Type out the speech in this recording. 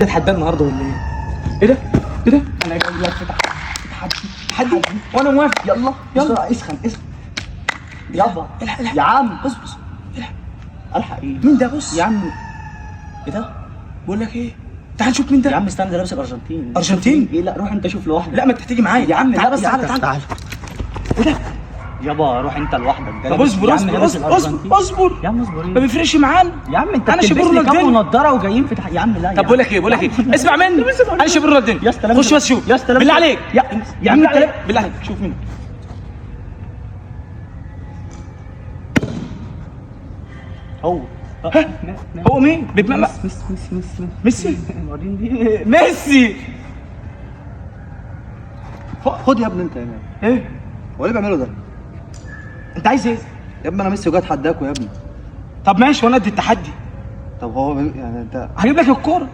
تتحدى النهارده ولا ايه؟ ايه ده؟ ايه ده؟ انا جاي لك في تحدي وانا موافق. يلا بسرعة اسخن يابا. الحق يا عم بص الحق ايه؟ مين ده؟ بص يا عم ايه ده؟ بقول لك ايه، تعال نشوف مين يا ده. عم استنى، ده لابس الارجنتين. ارجنتين؟ ايه لا روح انت شوف لوحدك. لا ما انت هتيجي معايا يا عم لا بس تعال. ايه ده؟ يابا روح انت لوحدك. ده طب لابس- اصبر يا عم اصبر لابس اصبر الأرجنتين. اصبر يا عم اصبر ما ايه؟ بيفرقش معانا. يا عم انت انا شبه بتلبس لي كام رونالدينيو. ونضاره وجايين في يا عم لا. طب بقول لك ايه اسمع مني، انا شبه رونالدينيو. يا اسطى خش بس شوف يا اسطى بالله عليك يا عم انت بالله عليك شوف مين. هو هو مين؟ ميسي ميسي. خد يا ابني انت هنا. ايه هو ليه بيعملوا ده؟ انت عايز ايه؟ يا ابني انا ميسي وجاي اتحداكوا يا ابني. طب ماشي وانا ادي التحدي، طب هو يعني انت هجيب لك الكوره.